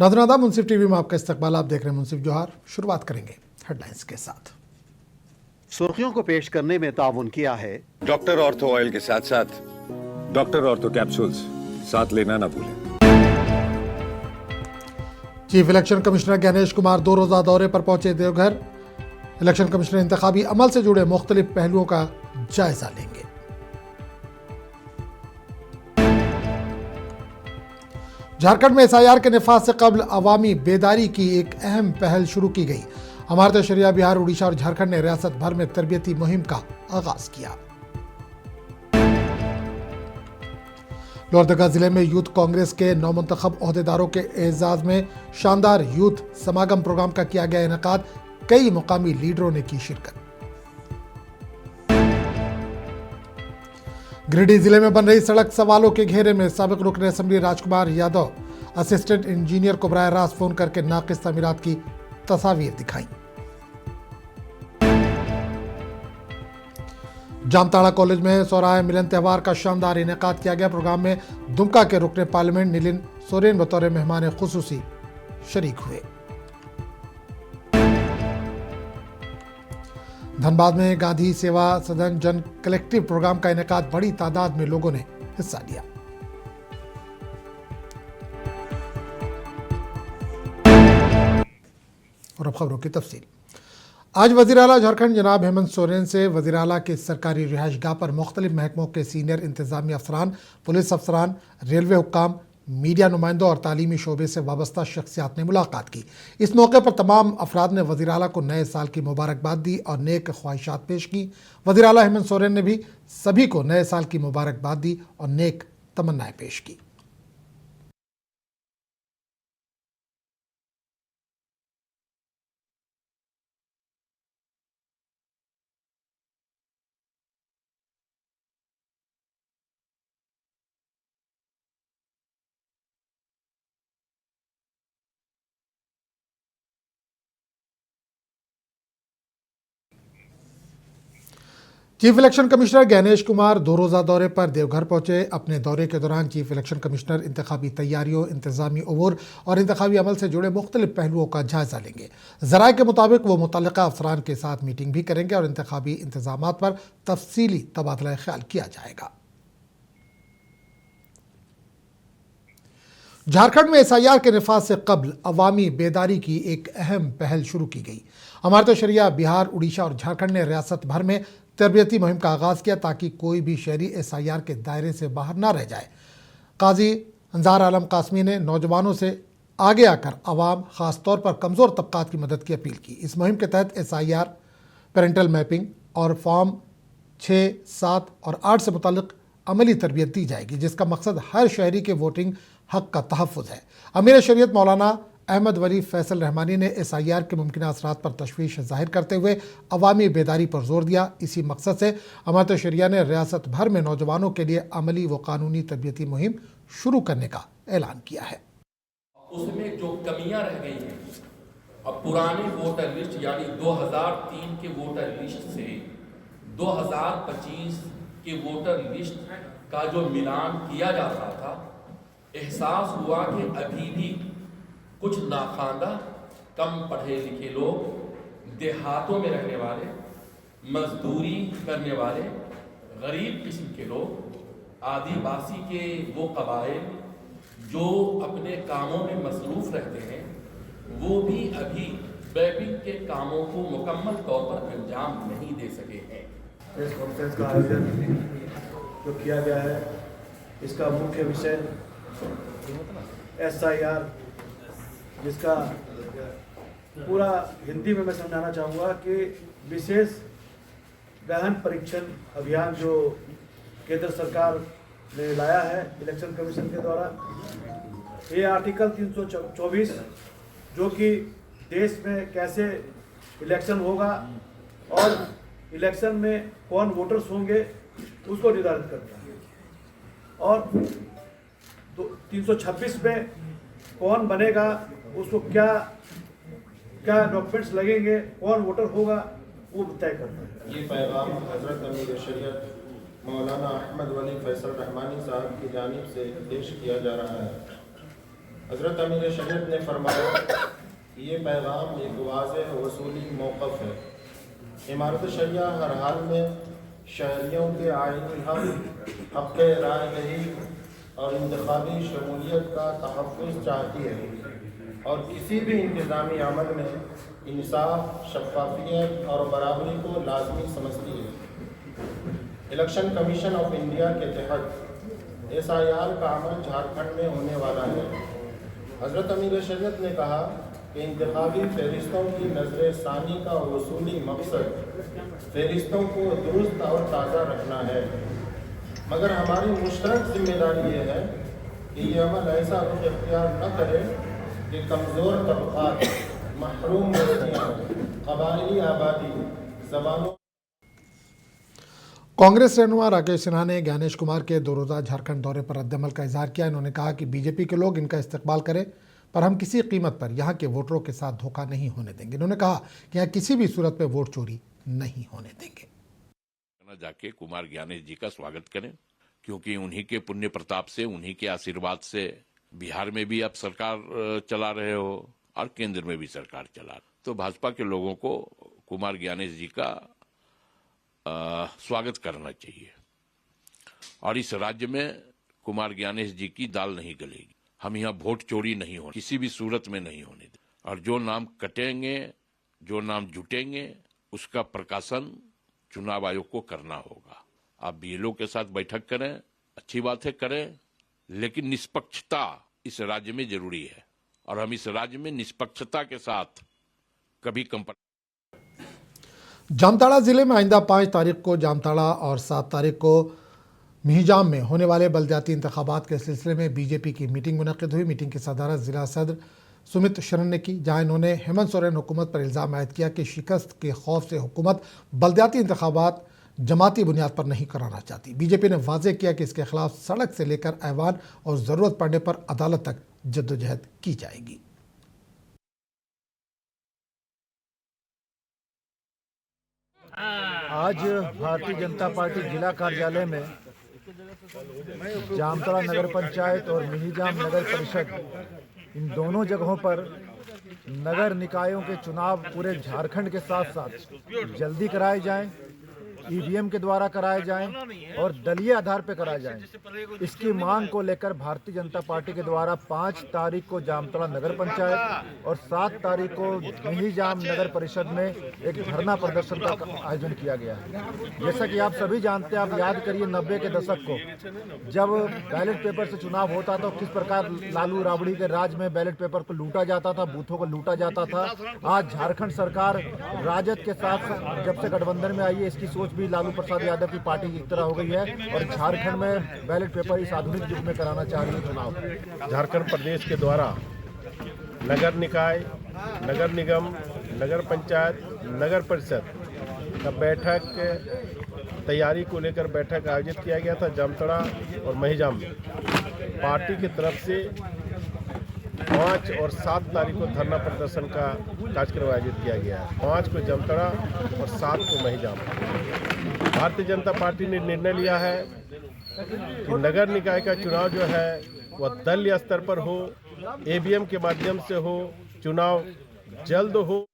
नाज़रीन मुंसिफ टीवी में आपका इस्तकबाल। आप देख रहे हैं मुंसिफ जोहार। शुरुआत करेंगे हेडलाइंस के साथ। सुर्खियों को पेश करने में ताउन किया है डॉक्टर ऑर्थो ऑयल के साथ साथ डॉक्टर ऑर्थो कैप्सूल्स साथ लेना ना भूलें। Chief election commissioner Gyanesh Kumar 2 रोज़ा दौरे पर पहुंचे देवघर। इलेक्शन कमिश्नर इंतखाबी अमल से जुड़े मुख्तलिफ पहलुओं का जायजा लेंगे। झारखंड में SIR के निफाज से कबल अवामी बेदारी की एक अहम पहल शुरू की गई। अमारत शरिया बिहार, उड़ीसा और झारखंड ने रियासत भर में तरबियती मुहिम का आगाज किया। लोहरदगा जिले में यूथ कांग्रेस के नौमुंतखब ओहदेदारों के एजाज में शानदार यूथ समागम प्रोग्राम का किया गया इनेकाद। कई मुकामी लीडरों ने की शिरकत। गिरिडीह जिले में बन रही सड़क सवालों के घेरे में साबिक रुकन assembly Rajkumar Yadav assistant engineer को बराह रास्त फोन करके नाकिस तामीरात की तस्वीर दिखाई। जामताड़ा कॉलेज में सौराहे मिलन त्यौहार का शानदार इनेकाद किया गया। प्रोग्राम में दुमका के रुकन पार्लियामेंट नीलिन सोरेन बतौर मेहमान खुसूसी शरीक हुए। धनबाद में गांधी सेवा सदन जन कलेक्टिव प्रोग्राम का इनेकाद बड़ी तादाद में लोगों ने हिस्सा लिया। और अब खबरों की तफसील। आज वज़ीर आला झारखंड जनाब हेमंत सोरेन से वज़ीर आला के सरकारी रिहाइशगाह पर मुख्तलिफ महकमों के सीनियर इंतजामी अफसरान, पुलिस अफसरान, रेलवे हुक्काम, मीडिया नुमाइंदों और तालीमी शोबे से वाबस्ता शख्सियात ने मुलाकात की। इस मौके पर तमाम अफराद ने वज़ीर आला को नए साल की मुबारकबाद दी और नेक ख्वाहिशात पेश की। वज़ीर आला हेमंत सोरेन ने भी सभी को नए साल की मुबारकबाद दी और नेक तमन्नाएं पेश की। Chief election commissioner Gyanesh Kumar 2 रोज़ा दौरे पर देवघर पहुंचे। अपने दौरे के दौरान चीफ इलेक्शन कमिश्नर इंतखाबी तैयारियों, इंतजामी अमूर और इंतखाबी अमल से जुड़े मुख्तलिफ पहलुओं का जायजा लेंगे। ज़राए के मुताबिक वो मुतल्लिका अफसरान के साथ मीटिंग भी करेंगे और इंतखाबी इंतजामात पर तफसीली तबादला ख्याल किया जाएगा। झारखंड में SIR के निफाज से कबल अवामी बेदारी की एक अहम पहल शुरू की गई। अमारत शरिया बिहार, उड़ीसा और झारखंड ने रियासत भर में तरबियती मुहिम का आगाज किया ताकि कोई भी शहरी SIR के दायरे से बाहर ना रह जाए। काजी अंजार आलम कासमी ने नौजवानों से आगे आकर अवाम, ख़ास तौर पर कमज़ोर तबकात की मदद की अपील की। इस मुहिम के तहत SIR, पेरेंटल मैपिंग और फॉर्म 6, 7 और 8 से मुतल्लिक अमली तरबियत दी जाएगी, जिसका मकसद हर शहरी के वोटिंग हक का तहफ़्फ़ुज़ है। अमीर शरीयत मौलाना अहमद वली फैसल रहमानी ने SIR के मुमकिन असरात पर तशवीश जाहिर करते हुए अवामी बेदारी पर जोर दिया। इसी मकसद से अमारत शरिया ने रियासत भर में नौजवानों के लिए अमली व कानूनी तरबियती मुहिम शुरू करने का ऐलान किया है। उसमें जो कमियां रह गई हैं, अब पुराने वोटर लिस्ट यानी 2003 के वोटर लिस्ट से 2025 के वोटर लिस्ट का जो मिलान किया जा रहा था, एहसास हुआ कि अभी भी कुछ नाखांदा, कम पढ़े लिखे लोग, देहातों में रहने वाले, मजदूरी करने वाले, गरीब किस्म के लोग, आदिवासी के वो कबाइल जो अपने कामों में मसरूफ़ रहते हैं, वो भी अभी मैपिंग के कामों को मुकम्मल तौर पर अंजाम नहीं दे सके हैं। प्रेस कॉन्फ्रेंस का आयोजन जो किया गया है, इसका मुख्य विषय SIR, जिसका पूरा हिंदी में मैं समझाना चाहूँगा कि विशेष गहन परीक्षण अभियान जो केंद्र सरकार ने लाया है इलेक्शन कमीशन के द्वारा। ये आर्टिकल 324 जो कि देश में कैसे इलेक्शन होगा और इलेक्शन में कौन वोटर्स होंगे उसको निर्धारित करता है, और 326 में कौन बनेगा, उसको क्या क्या डॉक्यूमेंट्स लगेंगे, कौन वोटर होगा, वो तय करता है। ये पैगाम हज़रत अमीर शरीयत मौलाना अहमद वली फैसल रहमानी साहब की जानिब से पेश किया जा रहा है। हज़रत अमीर शरीयत ने फरमाया कि ये पैगाम एक वाज़ेह वसूली मौक़िफ़ है। इमारत शरिया हर हाल में शहरियों के आईनी हक़, हक़ राय दही और इंतख़ाबी शमूलियत का तहफ़्फ़ुज़ चाहती है और किसी भी इंतज़ामी अमल में इंसाफ, शफ़ाफ़ियत और बराबरी को लाज़मी समझती है। इलेक्शन कमीशन ऑफ इंडिया के तहत SIR का अमल झारखंड में होने वाला है। हज़रत अमीर शरीयत ने कहा कि इंतख़ाबी फ़हरिस्तों की नज़र सानी का वसूली मकसद फ़हरिस्तों को दुरुस्त और ताज़ा रखना है, मगर हमारी मुश्तरक जिम्मेदारी ये है कि ये अमल ऐसा रुख इख्तियार न करे कि कमज़ोर तबक़ात, महरूम बस्तियाँ, क़बाइली आबादी, ज़बानों। कांग्रेस रहनुमा राकेश सिन्हा ने ज्ञानेश कुमार के 2 रोज़ा झारखंड दौरे पर रद्दअमल का इजहार किया। इन्होंने कहा कि बीजेपी के लोग इनका इस्तकबाल करें, पर हम किसी कीमत पर यहाँ के वोटरों के साथ धोखा नहीं होने देंगे। इन्होंने कहा कि यहाँ किसी भी सूरत में वोट चोरी नहीं होने देंगे। जाके कुमार ज्ञानेश जी का स्वागत करें, क्योंकि उन्हीं के पुण्य प्रताप से, उन्हीं के आशीर्वाद से बिहार में भी आप सरकार चला रहे हो और केंद्र में भी सरकार चला। तो भाजपा के लोगों को कुमार ज्ञानेश जी का स्वागत करना चाहिए और इस राज्य में कुमार ज्ञानेश जी की दाल नहीं गलेगी। हम यहाँ वोट चोरी नहीं होने, किसी भी सूरत में नहीं होने दें। और जो नाम कटेंगे, जो नाम जुटेंगे, उसका प्रकाशन चुनाव आयोग को करना होगा। आप बीएलओ के साथ बैठक करें, अच्छी बात है, करें, लेकिन निष्पक्षता इस राज्य में जरूरी है और हम इस राज्य में निष्पक्षता के साथ कभी जामताड़ा जिले में आइंदा 5 तारीख को जामताड़ा और 7 तारीख को मिहिजाम में होने वाले बलदियाती इंतखाबात के सिलसिले में बीजेपी की मीटिंग मुनक़िद हुई। मीटिंग की सदारत जिला सदर सुमित शरण ने की, जहां इन्होंने हेमंत सोरेन हुकूमत पर इल्ज़ाम आयद किया कि शिकस्त के खौफ से हुकूमत बलदियाती इंतखाबात जमाती बुनियाद पर नहीं कराना चाहती। बीजेपी ने वाज़ेह किया कि इसके खिलाफ सड़क से लेकर ऐवान और ज़रूरत पड़ने पर अदालत तक जद्दोजहद की जाएगी। आज भारतीय जनता पार्टी जिला कार्यालय में जामताड़ा नगर पंचायत और मिहिजाम नगर परिषद, इन दोनों जगहों पर नगर निकायों के चुनाव पूरे झारखंड के साथ साथ जल्दी कराए जाएं, ईवीएम के द्वारा कराए जाएं और दलीय आधार पर कराए जाएं। इसकी मांग को लेकर भारतीय जनता पार्टी के द्वारा 5 तारीख को जामताड़ा नगर पंचायत और 7 तारीख को मिहिजाम नगर परिषद में एक धरना प्रदर्शन का आयोजन किया गया है। जैसा कि आप सभी जानते हैं, आप याद करिए 90 के दशक को, जब बैलेट पेपर से चुनाव होता था, किस प्रकार लालू राबड़ी के राज में बैलेट पेपर को लूटा जाता था, बूथों को लूटा जाता था। आज झारखंड सरकार राजद के साथ जब से गठबंधन में आई है, इसकी सोच भी लालू प्रसाद यादव की पार्टी की तरह हो गई है और झारखंड में बैलेट पेपर इस आधुनिक युग में कराना चाह रही है चुनाव। झारखंड प्रदेश के द्वारा नगर निकाय, नगर निगम, नगर पंचायत, नगर परिषद का बैठक तैयारी को लेकर बैठक आयोजित किया गया था जामताड़ा और महिजाम में। पार्टी की तरफ से 5 और 7 तारीख को धरना प्रदर्शन का कार्यक्रम आयोजित किया गया है। 5 को जामताड़ा और 7 को महिजाम। भारतीय जनता पार्टी ने निर्णय लिया है कि नगर निकाय का चुनाव जो है वह दलीय स्तर पर हो, ईवीएम के माध्यम से हो, चुनाव जल्द हो।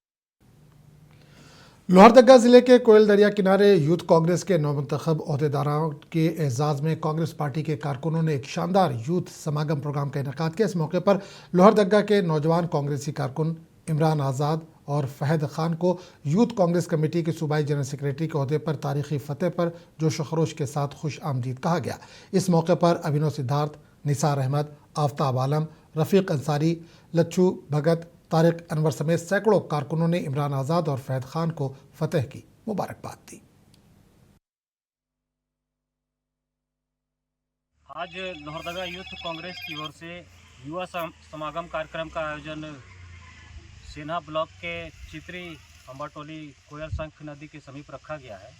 लोहरदगा जिले के कोयल दरिया किनारे यूथ कांग्रेस के नवमंतखब अहदेदारों के एजाज़ में कांग्रेस पार्टी के कारकुनों ने एक शानदार यूथ समागम प्रोग्राम का इनेकाद किया। इस मौके पर लोहरदगा के नौजवान कांग्रेसी कारकुन इमरान आज़ाद और फहद खान को यूथ कांग्रेस कमेटी के सूबाई जनरल सेक्रेटरी के अहदे पर तारीखी फतेह पर जोश खरोश के साथ खुश आमदीद कहा गया। इस मौके पर अभिनव सिद्धार्थ, निसार अहमद, आफ्ताब आलम, रफ़ीक अंसारी, लच्छू भगत, तारिक अनवर समेत सैकड़ों कारकुनों ने इमरान आज़ाद और फहद खान को फतेह की मुबारकबाद दी। आज लोहरदगा यूथ कांग्रेस की ओर से युवा समागम कार्यक्रम का आयोजन सेना ब्लॉक के चित्री अंबाटोली कोयल शंख नदी के समीप रखा गया है।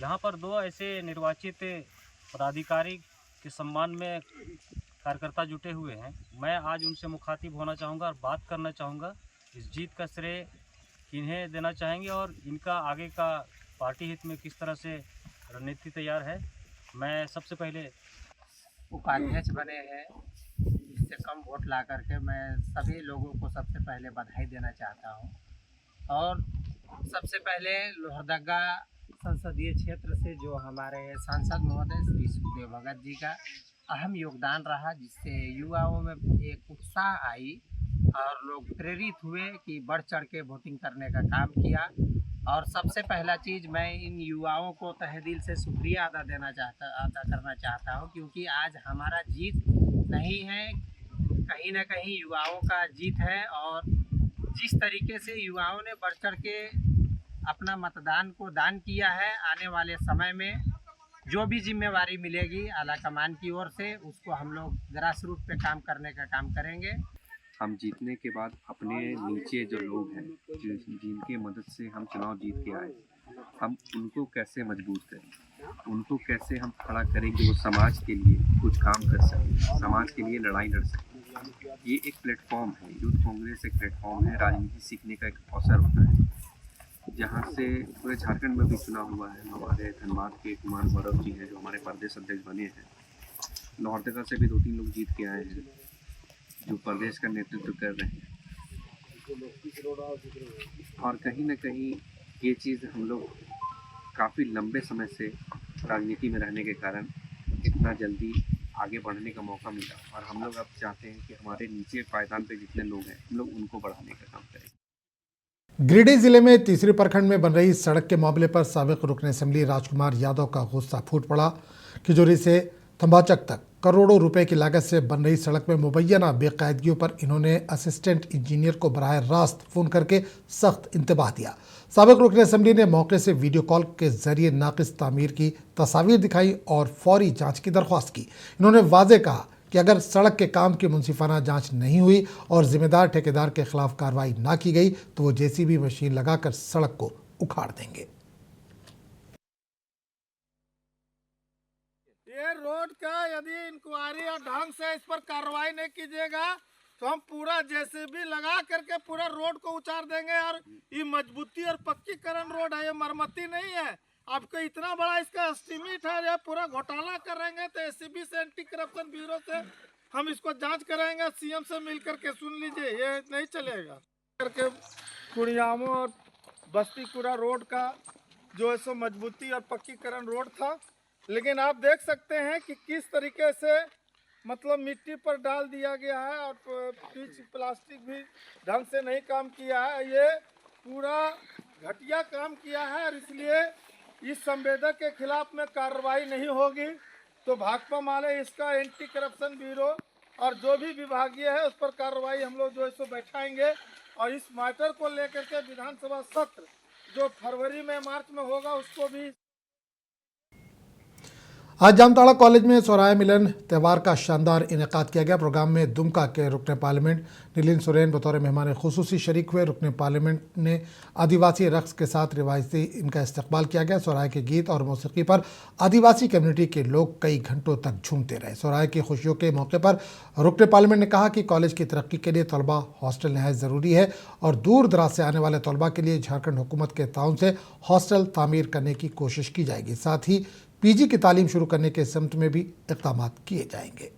यहाँ पर 2 ऐसे निर्वाचित पदाधिकारी के सम्मान में कार्यकर्ता जुटे हुए हैं। मैं आज उनसे मुखातिब होना चाहूँगा और बात करना चाहूँगा। इस जीत का श्रेय इन्हें देना चाहेंगे और इनका आगे का पार्टी हित में किस तरह से रणनीति तैयार है। मैं सबसे पहले उपाध्यक्ष बने हैं से कम वोट ला करके मैं सभी लोगों को सबसे पहले बधाई देना चाहता हूं। और सबसे पहले लोहरदगा संसदीय क्षेत्र से जो हमारे सांसद महोदय श्री सुखदेव भगत जी का अहम योगदान रहा, जिससे युवाओं में एक उत्साह आई और लोग प्रेरित हुए कि बढ़ चढ़ के वोटिंग करने का काम किया। और सबसे पहला चीज़ मैं इन युवाओं को तहे दिल से शुक्रिया अदा करना चाहता हूं, क्योंकि आज हमारा जीत नहीं है, कहीं ना कहीं युवाओं का जीत है। और जिस तरीके से युवाओं ने बढ़ चढ़ के अपना मतदान को दान किया है, आने वाले समय में जो भी जिम्मेवारी मिलेगी आलाकमान की ओर से, उसको हम लोग ग्रास रूट पे काम करने का काम करेंगे। हम जीतने के बाद अपने नीचे जो लोग हैं, जिनकी मदद से हम चुनाव जीत के आए, हम उनको कैसे मजबूत करें, उनको कैसे हम खड़ा करें कि वो समाज के लिए कुछ काम कर सकें, समाज के लिए लड़ाई लड़ सकें। ये एक प्लेटफॉर्म है, यूथ कांग्रेस एक प्लेटफॉर्म है, राजनीति सीखने का एक अवसर होता है। जहाँ से पूरे झारखंड में भी चुनाव हुआ है। हमारे धनबाद के कुमार गौरव जी हैं जो हमारे प्रदेश अध्यक्ष बने हैं। लोहरदगा से भी 2-3 लोग जीत के आए हैं जो प्रदेश का नेतृत्व कर रहे हैं। और कहीं ना कहीं ये चीज़ हम लोग काफ़ी लंबे समय से राजनीति में रहने के कारण इतना जल्दी आगे बढ़ने का मौका मिला, और हम लोग अब चाहते हैं कि हमारे नीचे पायदान पे जितने लोग हैं हम लोग उनको बढ़ाने का काम करें। गिरिडीह जिले में तीसरे प्रखंड में बन रही सड़क के मामले पर साबिक रुकन असेंबली राजकुमार यादव का गुस्सा फूट पड़ा। खिजोरी से तंबाचक तक करोड़ों रुपए की लागत से बन रही सड़क में मुबैना बेकायदगियों पर इन्होंने असिस्टेंट इंजीनियर को बराह रास्त फोन करके सख्त इंतबाह दिया। साबिक रुकन असेंबली ने मौके से वीडियो कॉल के जरिए नाकिस तामीर की तस्वीर दिखाई और फौरी जांच की दरख्वास्त की। इन्होंने वाजे कहा कि अगर सड़क के काम की मुंसिफाना जांच नहीं हुई और जिम्मेदार ठेकेदार के खिलाफ कार्रवाई ना की गई तो वो जेसीबी मशीन लगाकर सड़क को उखाड़ देंगे। ये रोड का यदि इंक्वायरी और ढंग से इस पर कार्रवाई नहीं कीजिएगा तो हम पूरा जेसीबी लगा करके पूरा रोड को उचार देंगे। और ये मजबूती और पक्कीकरण रोड है, ये मरम्मती नहीं है। आपको इतना बड़ा इसका एस्टीमेट है, ये पूरा घोटाला करेंगे तो एसीबी से एंटी करप्शन ब्यूरो से हम इसको जांच कराएंगे। सीएम से मिल करके सुन लीजिए, ये नहीं चलेगा। करके कुड़ियामो और बस्तीपुरा रोड का जो है सो मजबूती और पक्कीकरण रोड था, लेकिन आप देख सकते हैं कि किस तरीके से मतलब मिट्टी पर डाल दिया गया है और पीछे प्लास्टिक भी ढंग से नहीं काम किया है। ये पूरा घटिया काम किया है और इसलिए इस संवेदक के खिलाफ में कार्रवाई नहीं होगी तो भाकपा माले इसका एंटी करप्शन ब्यूरो और जो भी विभागीय है उस पर कार्रवाई हम लोग जो है सो बैठाएंगे। और इस मैटर को लेकर के विधानसभा सत्र जो फरवरी में मार्च में होगा उसको भी। आज जामताड़ा कॉलेज में सौराय मिलन त्यौहार का शानदार इनेकाद किया गया। प्रोग्राम में दुमका के रुकने पार्लियामेंट नीलिन सोरेन बतौर मेहमान खुसूसी शरीक हुए। रुकने पार्लियामेंट ने आदिवासी रक्स के साथ रिवायती इनका इस्तकबाल किया गया। सौराय के गीत और मौसीकी पर आदिवासी कम्युनिटी के लोग कई घंटों तक झूमते रहे। सौराय की खुशियों के मौके पर रुकने पार्लियामेंट ने कहा कि कॉलेज की तरक्की के लिए तलबा हॉस्टल नहायत ज़रूरी है और दूर दराज से आने वाले तलबा के लिए झारखंड हुकूमत के ताउन से हॉस्टल तामीर करने की कोशिश की जाएगी। साथ ही पीजी की तालीम शुरू करने के सिमत में भी इक़दाम किए जाएंगे।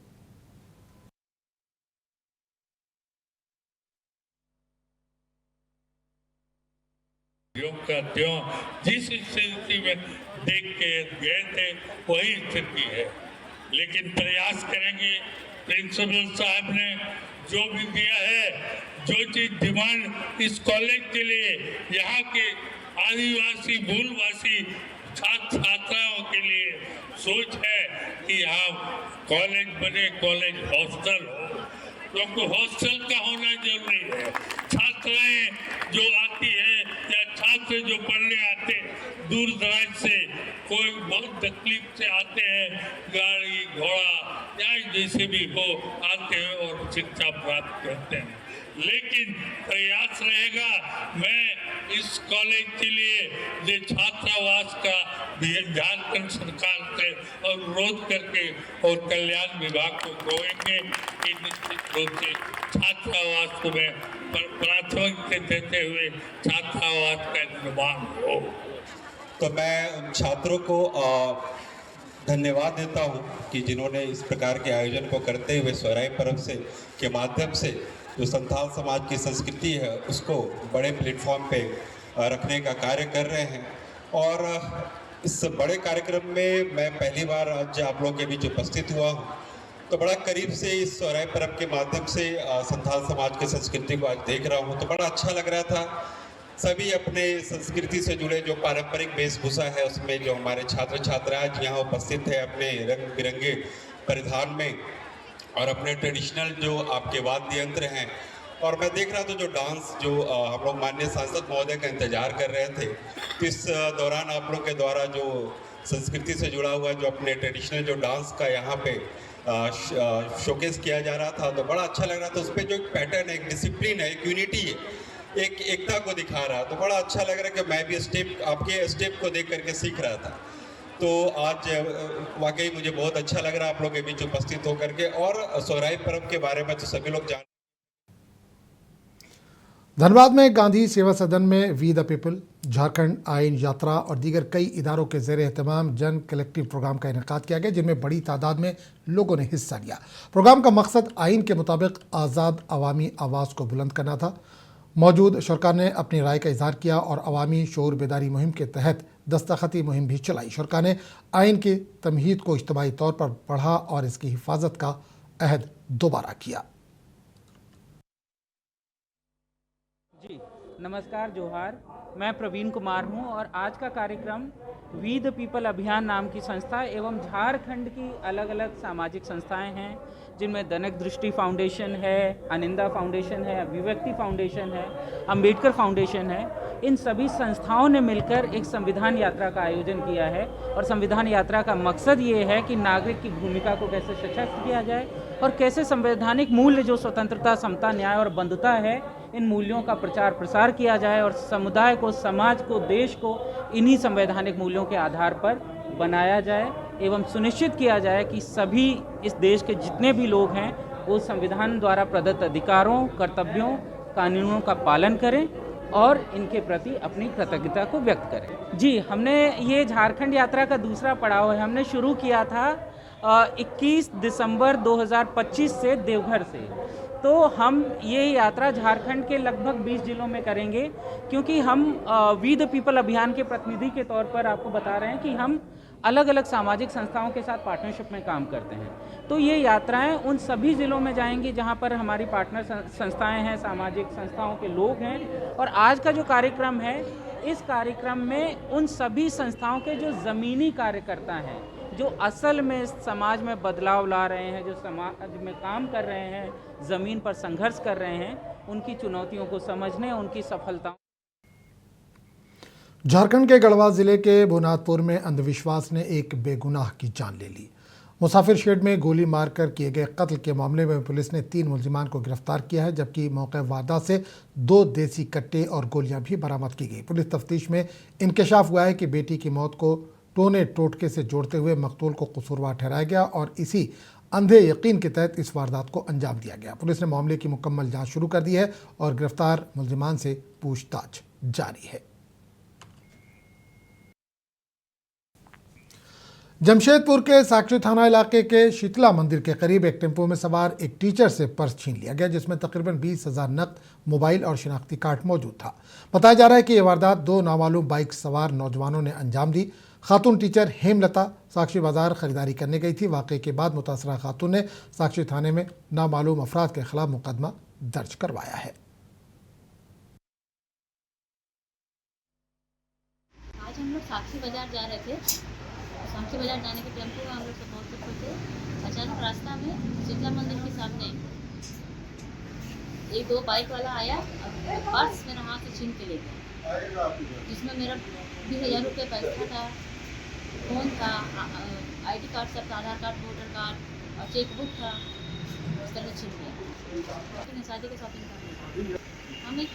जिस स्थिति में देख के गए थे वही स्थिति है, लेकिन प्रयास करेंगे। प्रिंसिपल साहब ने जो भी दिया है, जो चीज डिमांड इस कॉलेज के लिए, यहाँ के आदिवासी मूलवासी छात्र छात्राओं के लिए सोच है कि यहाँ कॉलेज बने, कॉलेज हॉस्टल हो, क्योंकि हॉस्टल का होना जरूरी है। छात्राएं जो आती है या छात्र जो पढ़ने आते दूर दराज से, कोई बहुत तकलीफ से आते हैं, गाड़ी घोड़ा या जैसे भी हो आते हैं और शिक्षा प्राप्त करते हैं। लेकिन प्रयास रहेगा, मैं इस कॉलेज के लिए जो छात्रावास का झारखंड सरकार से अनुरोध करके और कल्याण विभाग को कहेंगे कि निश्चित रूप से छात्रावास को मैं प्राथमिकता देते हुए छात्रावास का निर्माण हो। तो मैं उन छात्रों को धन्यवाद देता हूं कि जिन्होंने इस प्रकार के आयोजन को करते हुए सोहराई पर्व से के माध्यम से जो संथाल समाज की संस्कृति है उसको बड़े प्लेटफॉर्म पे रखने का कार्य कर रहे हैं। और इस बड़े कार्यक्रम में मैं पहली बार आज आप लोगों के बीच उपस्थित हुआ हूं, तो बड़ा करीब से इस सोहराई पर्व के माध्यम से संथाल समाज की संस्कृति को आज देख रहा हूं, तो बड़ा अच्छा लग रहा था। सभी अपने संस्कृति से जुड़े जो पारंपरिक वेशभूषा है उसमें जो हमारे छात्र छात्राएं यहाँ उपस्थित है अपने रंग बिरंगे परिधान में और अपने ट्रेडिशनल जो आपके वाद्य यंत्र हैं। और मैं देख रहा था जो डांस जो हम लोग माननीय सांसद महोदय का इंतजार कर रहे थे, तो इस दौरान आप लोग के द्वारा जो संस्कृति से जुड़ा हुआ जो अपने ट्रेडिशनल जो डांस का यहाँ पे शोकेस किया जा रहा था, तो बड़ा अच्छा लग रहा था। उस पर जो एक पैटर्न है, एक डिसिप्लिन है, एक यूनिटी है, एक एकता को दिखा रहा, तो बड़ा अच्छा लग रहा है कि मैं भी स्टेप आपके स्टेप को देख करके सीख रहा था। तो आज वाकई मुझे बहुत अच्छा लग रहा है आप लोग के बीच उपस्थित होकर के। और सोहराई पर्व के बारे में तो सभी लोग जान। धनबाद में गांधी सेवा सदन में वी द पीपल, झारखंड आइन यात्रा और दीगर कई इदारों के ज़ेर एहतमाम जन कलेक्टिव प्रोग्राम का इनेकाद किया गया, जिनमें बड़ी तादाद में लोगों ने हिस्सा लिया। प्रोग्राम का मकसद आइन के मुताबिक आज़ाद अवामी आवाज़ को बुलंद करना था। मौजूद शुरका ने अपनी राय का इजहार किया और अवामी शऊर बेदारी मुहिम के तहत दस्तखती मुहिम भी चलाई। शुरका ने आइन की तमहीद को इज्तिमाई तौर पर पढ़ा और इसकी हिफाजत का अहद दोबारा किया। जी नमस्कार, जोहार। मैं प्रवीण कुमार हूं और आज का कार्यक्रम वी द पीपल अभियान नाम की संस्था एवं झारखंड की अलग अलग सामाजिक संस्थाएं हैं, जिनमें दनक दृष्टि फाउंडेशन है, अनिंदा फाउंडेशन है, अभिव्यक्ति फाउंडेशन है, अंबेडकर फाउंडेशन है। इन सभी संस्थाओं ने मिलकर एक संविधान यात्रा का आयोजन किया है और संविधान यात्रा का मकसद ये है कि नागरिक की भूमिका को कैसे सशक्त किया जाए और कैसे संवैधानिक मूल्य जो स्वतंत्रता, समता, न्याय और बंधुता है, इन मूल्यों का प्रचार प्रसार किया जाए और समुदाय को, समाज को, देश को इन्हीं संवैधानिक मूल्यों के आधार पर बनाया जाए एवं सुनिश्चित किया जाए कि सभी इस देश के जितने भी लोग हैं वो संविधान द्वारा प्रदत्त अधिकारों, कर्तव्यों, कानूनों का पालन करें और इनके प्रति अपनी कृतज्ञता को व्यक्त करें। जी, हमने ये झारखंड यात्रा का दूसरा पड़ाव है। हमने शुरू किया था 21 दिसंबर 2025 से देवघर से। तो हम ये यात्रा झारखंड के लगभग 20 जिलों में करेंगे, क्योंकि हम वी द पीपल अभियान के प्रतिनिधि के तौर पर आपको बता रहे हैं कि हम अलग अलग सामाजिक संस्थाओं के साथ पार्टनरशिप में काम करते हैं। तो ये यात्राएं उन सभी ज़िलों में जाएंगी जहां पर हमारी पार्टनर संस्थाएं हैं, सामाजिक संस्थाओं के लोग हैं। और आज का जो कार्यक्रम है, इस कार्यक्रम में उन सभी संस्थाओं के जो ज़मीनी कार्यकर्ता हैं, जो असल में समाज में बदलाव ला रहे हैं, जो समाज में काम कर रहे हैं, ज़मीन पर संघर्ष कर रहे हैं, उनकी चुनौतियों को समझने, उनकी सफलताओं। झारखंड के गढ़वा जिले के भुनादपुर में अंधविश्वास ने एक बेगुनाह की जान ले ली। मुसाफिर शेड में गोली मारकर किए गए कत्ल के मामले में पुलिस ने 3 मुलजिमान को गिरफ्तार किया है, जबकि मौके वारदात से 2 देसी कट्टे और गोलियां भी बरामद की गई। पुलिस तफ्तीश में इंकशाफ हुआ है कि बेटी की मौत को टोने टोटके से जोड़ते हुए मकतूल को कसूरवार ठहराया गया और इसी अंधे यकीन के तहत इस वारदात को अंजाम दिया गया। पुलिस ने मामले की मुकम्मल जांच शुरू कर दी है और गिरफ्तार मुलजिमान से पूछताछ जारी है। जमशेदपुर के साक्षी थाना इलाके के शीतला मंदिर के करीब एक टेम्पो में सवार एक टीचर से पर्स छीन लिया गया, जिसमें तकरीबन 20,000 नकद, मोबाइल और शिनाख्ती कार्ड मौजूद था। बताया जा रहा है कि यह वारदात 2 नामालूम बाइक सवार नौजवानों ने अंजाम दी। खातून टीचर हेमलता साक्षी बाजार खरीदारी करने गई थी। वाकये के बाद मुतासरा खातून ने साक्षी थाने में नामालूम अफराद के खिलाफ मुकदमा दर्ज करवाया है। आज हम लोग साक्षी बाजार जा रहे थे। साक्षी बाजार जाने के टेम्पो में हम लोग सब पहुँचे थे। अचानक रास्ता में शीतला मंदिर के सामने 1-2 बाइक वाला आया और पर्स मेरा हाथ से छीन के ले गया, जिसमें मेरा 20,000 रुपये पैसा था, फ़ोन था, ID कार्ड सब था, आधार कार्ड, वोटर कार्ड और चेकबुक था। इस तरह छीन लिया। शादी का शॉपिंग करना हम एक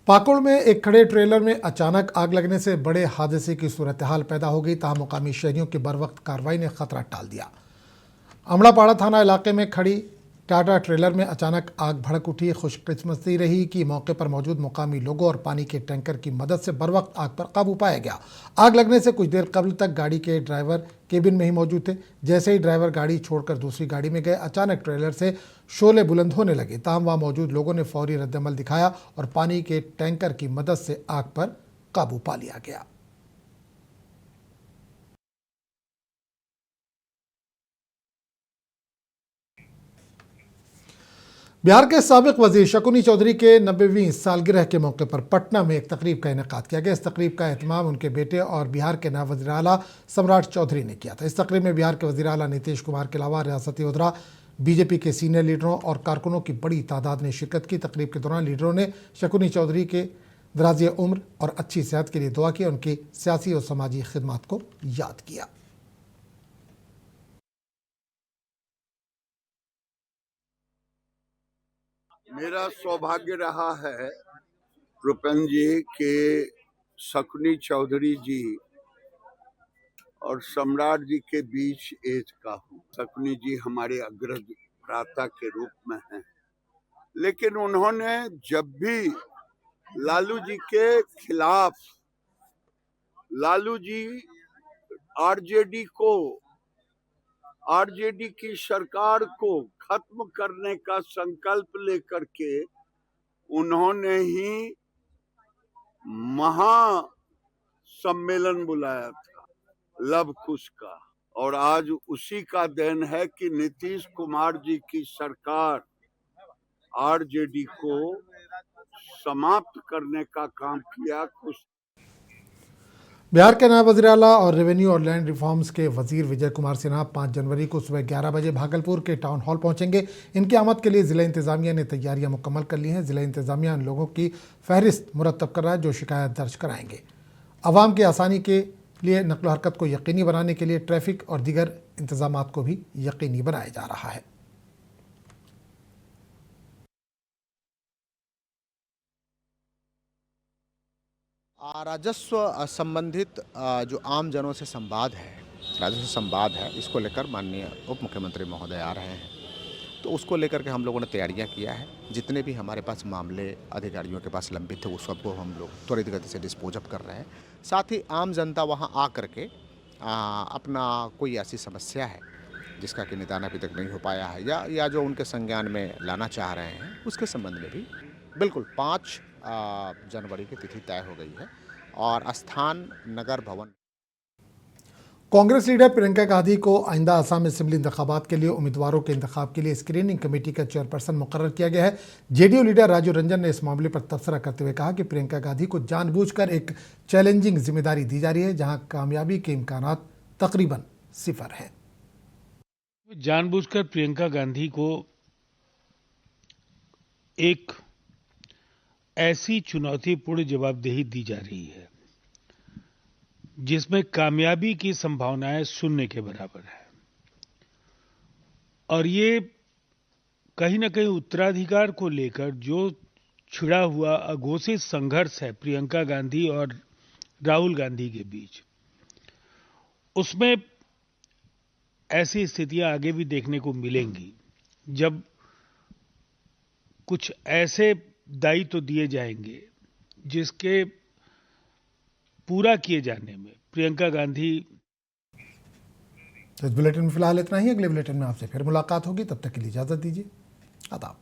पाकुड़ में एक खड़े ट्रेलर में अचानक आग लगने से बड़े हादसे की सूरत हाल पैदा हो गई। ताहम मुकामी शहरियों की बरवक्त कार्रवाई ने खतरा टाल दिया। अमड़ापाड़ा थाना इलाके में खड़ी टाटा ट्रेलर में अचानक आग भड़क उठी। खुशकिस्मती रही कि मौके पर मौजूद मुकामी लोगों और पानी के टैंकर की मदद से बर वक्त आग पर काबू पाया गया। आग लगने से कुछ देर कबल तक गाड़ी के ड्राइवर केबिन में ही मौजूद थे। जैसे ही ड्राइवर गाड़ी छोड़कर दूसरी गाड़ी में गए, अचानक ट्रेलर से शोले बुलंद होने लगे। ताहम वहां मौजूद लोगों ने फौरी रद्दअमल दिखाया और पानी के टैंकर की मदद से आग पर काबू पा लिया गया। बिहार के साबिक वजीर शकुनी चौधरी के 90वीं सालगिरह के मौके पर पटना में एक तकरीब का इनेकाद किया गया। इस तकरीब का एहतमाम उनके बेटे और बिहार के नायब वज़ीर आला सम्राट चौधरी ने किया था। इस तकरीब में बिहार के वज़ीर आला नीतीश कुमार के अलावा रियासती वज़रा, बीजेपी के सीनियर लीडरों और कारकुनों की बड़ी तादाद ने शिरकत की। तकरीब के दौरान लीडरों ने शकुनी चौधरी के दराज़ी उम्र और अच्छी सेहत के लिए दुआ की। उनकी सियासी और समाजी खिदमत को याद किया। मेरा सौभाग्य रहा है रुपन जी के शकुनी चौधरी जी और सम्राट जी के बीच एज का हूँ। शकुनी जी हमारे अग्रज भ्राता के रूप में हैं, लेकिन उन्होंने जब भी लालू जी के खिलाफ, लालू जी आरजेडी की सरकार को खत्म करने का संकल्प लेकर के उन्होंने ही महा सम्मेलन बुलाया था लव कुश का, और आज उसी का देन है कि नीतीश कुमार जी की सरकार आरजेडी को समाप्त करने का काम किया। बिहार के नायब वज़ीर आला और रेवेन्यू और लैंड रिफॉर्म्स के वजीर विजय कुमार सिन्हा 5 जनवरी को सुबह 11 बजे भागलपुर के टाउन हॉल पहुंचेंगे। इनकी आमद के लिए जिला इंतजामिया ने तैयारियां मुकम्मल कर ली हैं। जिला इंतजामिया उन लोगों की फहरिस्त मुरतब कर रहा है जो शिकायत दर्ज कराएंगे। आवाम की आसानी के लिए नकल हरकत को यकीनी बनाने के लिए ट्रैफिक और दीगर इंतजाम को भी यकीनी बनाया जा रहा है। राजस्व संबंधित जो आम जनों से संवाद है, राजस्व संवाद है, इसको लेकर माननीय उप मुख्यमंत्री महोदय आ रहे हैं, तो उसको लेकर के हम लोगों ने तैयारियां किया है। जितने भी हमारे पास मामले अधिकारियों के पास लंबित थे उस सबको हम लोग त्वरित गति से डिस्पोज अप कर रहे हैं। साथ ही आम जनता वहां आ करके अपना कोई ऐसी समस्या है जिसका कि निदान अभी तक नहीं हो पाया है या जो उनके संज्ञान में लाना चाह रहे हैं, उसके संबंध में भी बिल्कुल 5 जनवरी की तिथि तय हो गई है और स्थान नगर भवन। कांग्रेस लीडर प्रियंका गांधी को आइंदा असम असेंबली इंतखाबात के लिए उम्मीदवारों के इंतखाब के लिए स्क्रीनिंग कमेटी का चेयरपर्सन मुकर्रर किया गया है। जेडीयू लीडर राजू रंजन ने इस मामले पर तबसरा करते हुए कहा कि प्रियंका गांधी को जानबूझकर एक चैलेंजिंग जिम्मेदारी दी जा रही है जहां कामयाबी के इम्कानात तकरीबन 0 है। जानबूझकर प्रियंका गांधी को एक ऐसी चुनौतीपूर्ण जवाबदेही दी जा रही है जिसमें कामयाबी की संभावनाएं 0 के बराबर है, और ये कहीं ना कहीं उत्तराधिकार को लेकर जो छिड़ा हुआ अघोषित संघर्ष है प्रियंका गांधी और राहुल गांधी के बीच, उसमें ऐसी स्थितियां आगे भी देखने को मिलेंगी जब कुछ ऐसे दायित्व दिए जाएंगे जिसके पूरा किए जाने में प्रियंका गांधी। इस बुलेटिन में फिलहाल इतना ही। अगले बुलेटिन में आपसे फिर मुलाकात होगी, तब तक के लिए इजाजत दीजिए। आदाब।